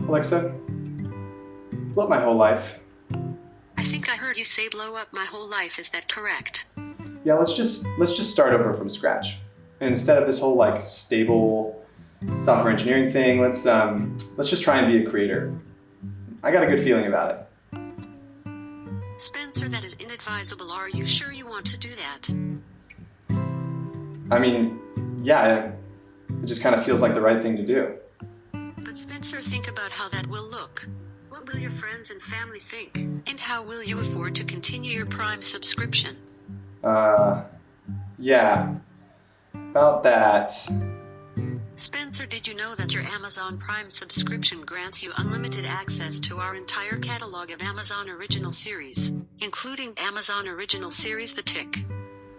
Alexa, blow up my whole life. I think I heard you say blow up my whole life, is that correct? Yeah, let's just start over from scratch. And instead of this whole like stable software engineering thing, let's just try and be a creator. I got a good feeling about it. Spencer, that is inadvisable. Are you sure you want to do that? I mean, yeah, it just kind of feels like the right thing to do. But Spencer, think about how that will look. What will your friends and family think? And how will you afford to continue your Prime subscription? Yeah, about that. Spencer, did you know that your Amazon Prime subscription grants you unlimited access to our entire catalog of Amazon Original Series, including Amazon Original Series The Tick?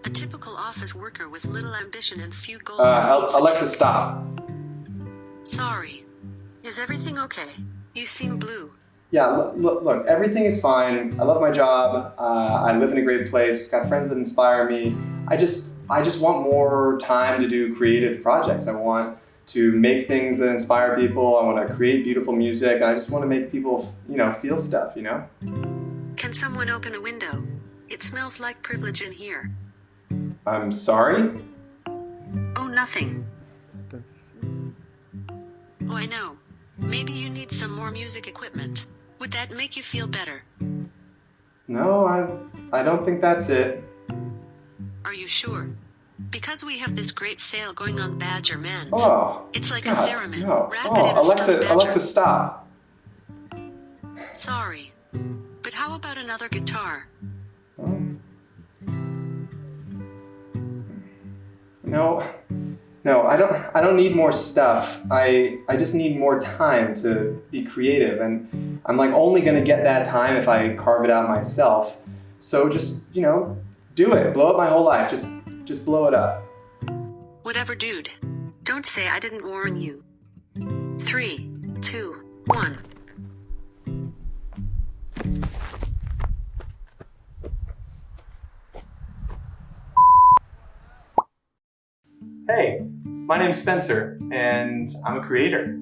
A typical office worker with little ambition and few goals. Alexa, stop. Sorry. Is everything okay? You seem blue. Yeah, look, everything is fine. I love my job. I live in a great place. Got friends that inspire me. I just want more time to do creative projects. I want to make things that inspire people. I want to create beautiful music. And I just want to make people, feel stuff, Can someone open a window? It smells like privilege in here. I'm sorry? Oh, nothing. Oh, I know. Maybe you need some more music equipment. Would that make you feel better? No, I don't think that's it. Are you sure? Because we have this great sale going on Badger Men's. Oh, it's like God, a theremin. no. Rapid in a Alexa, stop. Sorry. But how about another guitar? No, I don't need more stuff. I just need more time to be creative, and I'm like only gonna get that time if I carve it out myself. So just, do it. Blow up my whole life. Just blow it up. Whatever, dude. Don't say I didn't warn you. 3, 2, 1. Hey, my name's Spencer, and I'm a creator.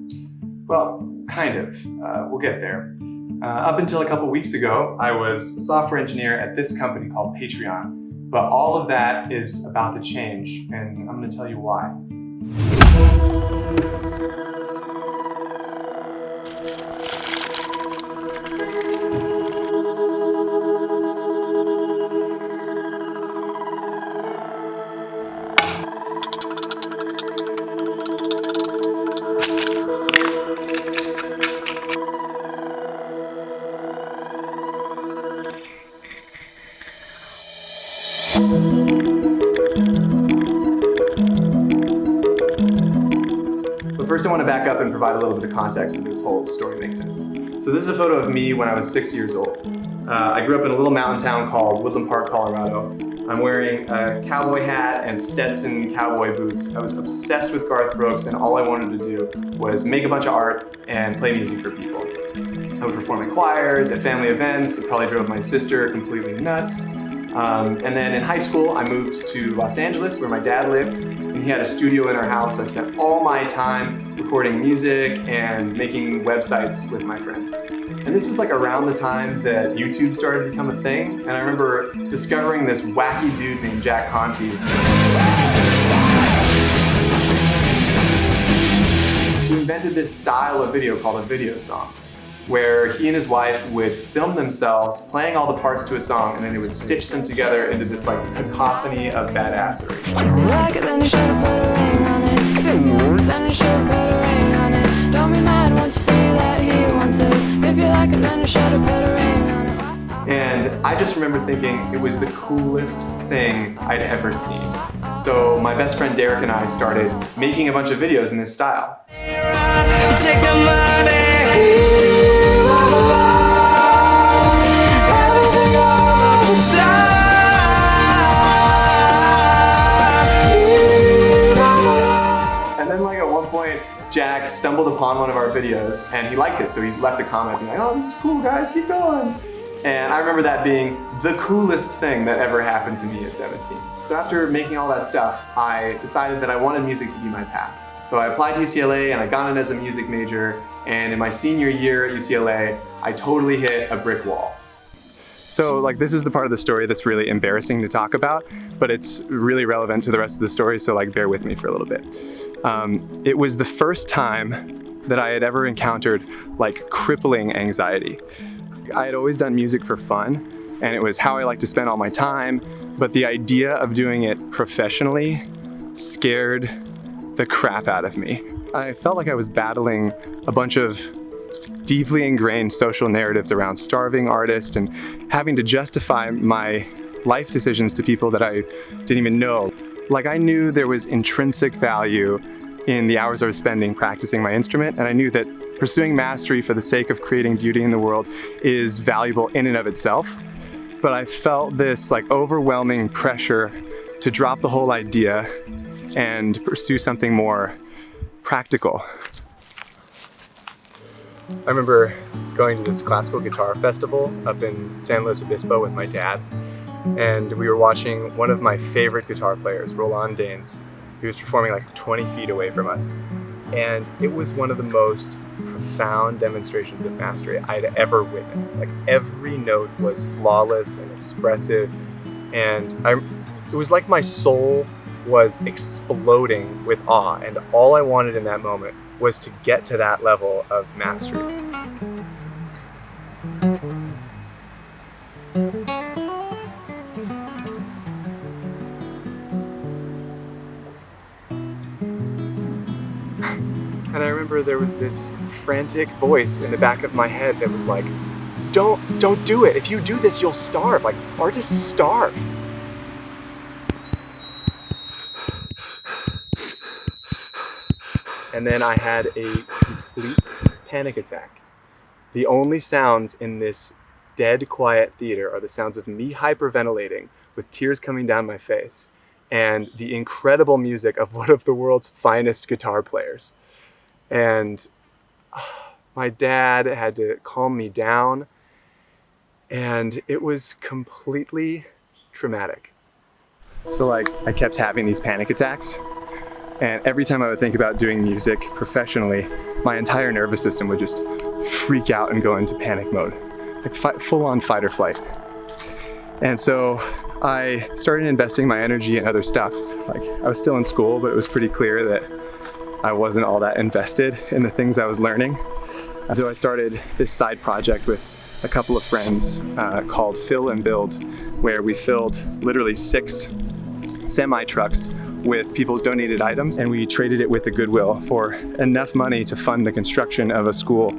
Well, kind of. We'll get there. Up until a couple weeks ago, I was a software engineer at this company called Patreon. But all of that is about to change, and I'm going to tell you why. But first I want to back up and provide a little bit of context so this whole story makes sense. So this is a photo of me when I was 6 years old. I grew up in a little mountain town called Woodland Park, Colorado. I'm wearing a cowboy hat and Stetson cowboy boots. I was obsessed with Garth Brooks, and all I wanted to do was make a bunch of art and play music for people. I would perform in choirs, at family events. It probably drove my sister completely nuts. And then in high school, I moved to Los Angeles where my dad lived, and he had a studio in our house, so I spent all my time recording music and making websites with my friends. And this was like around the time that YouTube started to become a thing, and I remember discovering this wacky dude named Jack Conte. Who invented this style of video called a video song, where he and his wife would film themselves playing all the parts to a song, and then they would stitch them together into this like cacophony of badassery. If you like it, then you should've put a ring on it. If you want it, then you should've put a ring on it. Don't be mad once you see that he wants it. If you like it, then you should've put a ring on it. And I just remember thinking it was the coolest thing I'd ever seen. So my best friend Derek and I started making a bunch of videos in this style. Take the money. And then like at one point, Jack stumbled upon one of our videos and he liked it, so he left a comment being like, "Oh, this is cool, guys, keep going." And I remember that being the coolest thing that ever happened to me at 17. So after making all that stuff, I decided that I wanted music to be my path. So So I applied to UCLA and I got in as a music major, and in my senior year at UCLA, I totally hit a brick wall. So like this is the part of the story that's really embarrassing to talk about, but it's really relevant to the rest of the story, so like bear with me for a little bit. It was the first time that I had ever encountered like crippling anxiety. I had always done music for fun, and it was how I like to spend all my time, but the idea of doing it professionally scared the crap out of me. I felt like I was battling a bunch of deeply ingrained social narratives around starving artists and having to justify my life decisions to people that I didn't even know. Like I knew there was intrinsic value in the hours I was spending practicing my instrument, and I knew that pursuing mastery for the sake of creating beauty in the world is valuable in and of itself. But I felt this like overwhelming pressure to drop the whole idea and pursue something more practical. I remember going to this classical guitar festival up in San Luis Obispo with my dad, and we were watching one of my favorite guitar players, Roland Danes. He was performing like 20 feet away from us, and it was one of the most profound demonstrations of mastery I'd ever witnessed. Like every note was flawless and expressive, and it was like my soul was exploding with awe, and all I wanted in that moment was to get to that level of mastery. And I remember there was this frantic voice in the back of my head that was like, don't do it. If you do this, you'll starve. Like, artists starve. And then I had a complete panic attack. The only sounds in this dead quiet theater are the sounds of me hyperventilating with tears coming down my face and the incredible music of one of the world's finest guitar players. And my dad had to calm me down, and it was completely traumatic. So like I kept having these panic attacks. And every time I would think about doing music professionally, my entire nervous system would just freak out and go into panic mode, like full-on fight or flight. And so I started investing my energy in other stuff. Like I was still in school, but it was pretty clear that I wasn't all that invested in the things I was learning. And so I started this side project with a couple of friends called Fill and Build, where we filled literally 6 semi-trucks with people's donated items, and we traded it with the Goodwill for enough money to fund the construction of a school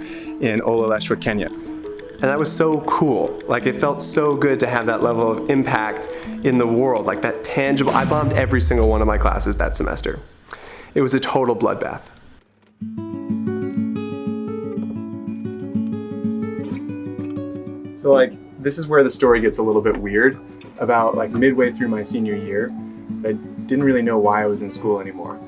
in Ololeshwa, Kenya. And that was so cool. Like it felt so good to have that level of impact in the world, like that tangible. I bombed every single one of my classes that semester. It was a total bloodbath. So like, this is where the story gets a little bit weird. About like midway through my senior year, I didn't really know why I was in school anymore.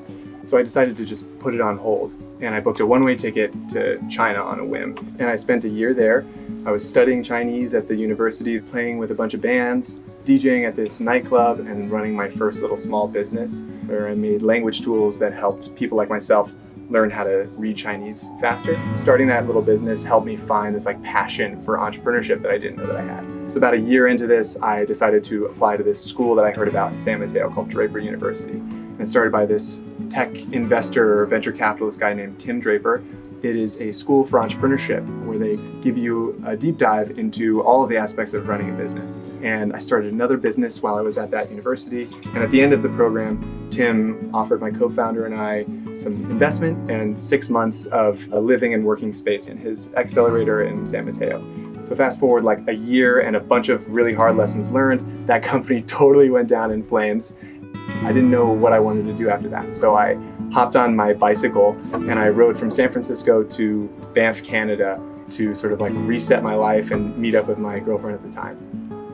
So I decided to just put it on hold, and I booked a one-way ticket to China on a whim. And I spent a year there. I was studying Chinese at the university, playing with a bunch of bands, DJing at this nightclub, and running my first little small business where I made language tools that helped people like myself learn how to read Chinese faster. Starting that little business helped me find this like passion for entrepreneurship that I didn't know that I had. So about a year into this, I decided to apply to this school that I heard about in San Mateo called Draper University. And it's started by this tech investor or venture capitalist guy named Tim Draper. It is a school for entrepreneurship where they give you a deep dive into all of the aspects of running a business. And I started another business while I was at that university. And at the end of the program, Tim offered my co-founder and I some investment and 6 months of a living and working space in his accelerator in San Mateo. So fast forward like a year and a bunch of really hard lessons learned, that company totally went down in flames. I didn't know what I wanted to do after that. So I hopped on my bicycle and I rode from San Francisco to Banff, Canada to sort of like reset my life and meet up with my girlfriend at the time.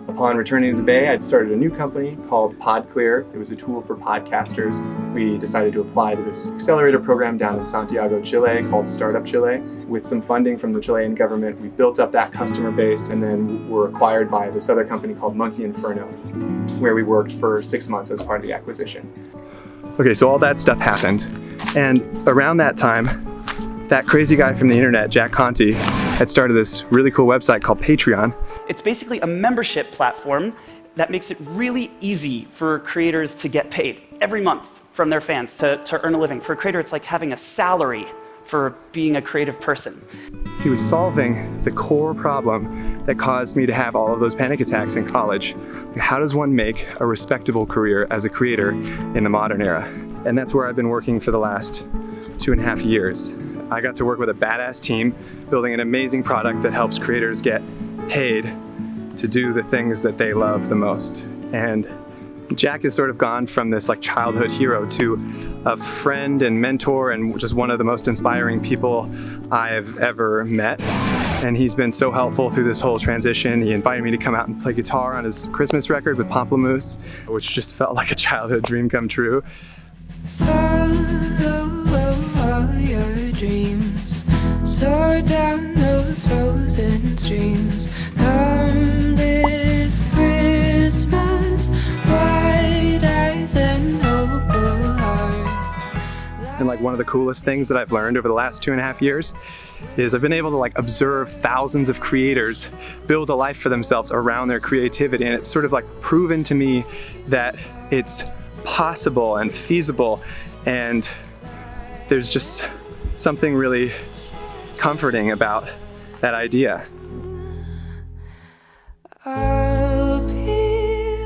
Upon returning to the Bay, I started a new company called PodClear. It was a tool for podcasters. We decided to apply to this accelerator program down in Santiago, Chile called Startup Chile. With some funding from the Chilean government, we built up that customer base and then were acquired by this other company called Monkey Inferno, where we worked for 6 months as part of the acquisition. Okay, so all that stuff happened. And around that time, that crazy guy from the internet, Jack Conte, had started this really cool website called Patreon. It's basically a membership platform that makes it really easy for creators to get paid every month from their fans to earn a living. For a creator, it's like having a salary for being a creative person. He was solving the core problem that caused me to have all of those panic attacks in college. How does one make a respectable career as a creator in the modern era? And that's where I've been working for the last 2.5 years. I got to work with a badass team, building an amazing product that helps creators get paid to do the things that they love the most. And Jack has sort of gone from this like childhood hero to a friend and mentor and just one of the most inspiring people I've ever met. And he's been so helpful through this whole transition. He invited me to come out and play guitar on his Christmas record with Pamplemousse, which just felt like a childhood dream come true. Follow your dreams, soar down those frozen streams. Come this Christmas, bright eyes and hopeful hearts. And like one of the coolest things that I've learned over the last 2.5 years is I've been able to like observe thousands of creators build a life for themselves around their creativity. And it's sort of like proven to me that it's possible and feasible, and there's just something really comforting about that idea. I'll be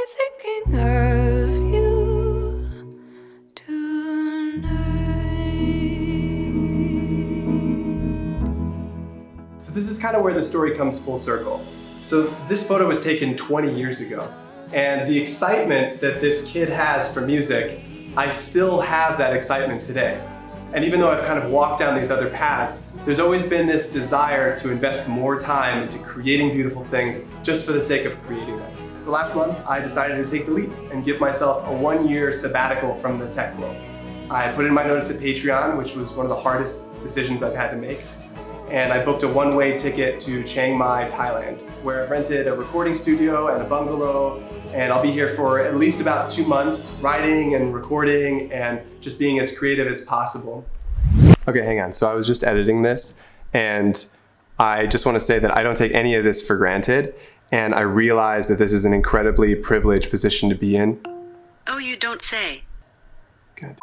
thinking of you tonight. So this is kind of where the story comes full circle. So this photo was taken 20 years ago, and the excitement that this kid has for music, I still have that excitement today. And even though I've kind of walked down these other paths, there's always been this desire to invest more time into creating beautiful things just for the sake of creating them. So last month, I decided to take the leap and give myself a 1-year sabbatical from the tech world. I put in my notice at Patreon, which was one of the hardest decisions I've had to make. And I booked a one-way ticket to Chiang Mai, Thailand, where I've rented a recording studio and a bungalow, and I'll be here for at least about 2 months, writing and recording and just being as creative as possible. Okay, hang on. So I was just editing this, and I just want to say that I don't take any of this for granted, and I realize that this is an incredibly privileged position to be in. Oh, you don't say. God.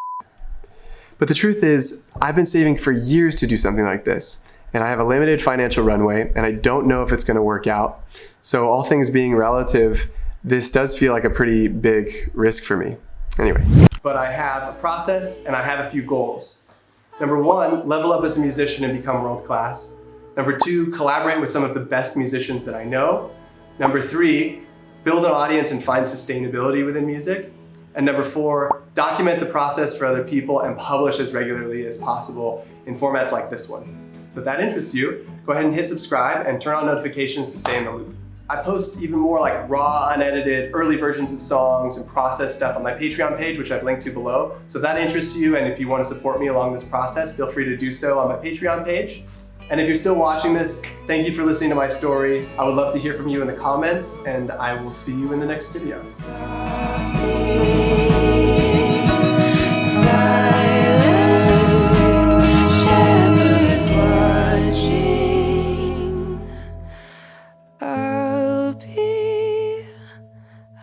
But the truth is, I've been saving for years to do something like this, and I have a limited financial runway, and I don't know if it's going to work out. So all things being relative, this does feel like a pretty big risk for me. Anyway. But I have a process and I have a few goals. Number 1, level up as a musician and become world class. Number 2, collaborate with some of the best musicians that I know. Number 3, build an audience and find sustainability within music. And number 4, document the process for other people and publish as regularly as possible in formats like this one. So if that interests you, go ahead and hit subscribe and turn on notifications to stay in the loop. I post even more like raw, unedited, early versions of songs and process stuff on my Patreon page, which I've linked to below. So if that interests you and if you want to support me along this process, feel free to do so on my Patreon page. And if you're still watching this, thank you for listening to my story. I would love to hear from you in the comments, and I will see you in the next video.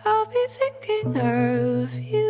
I'll be thinking of you.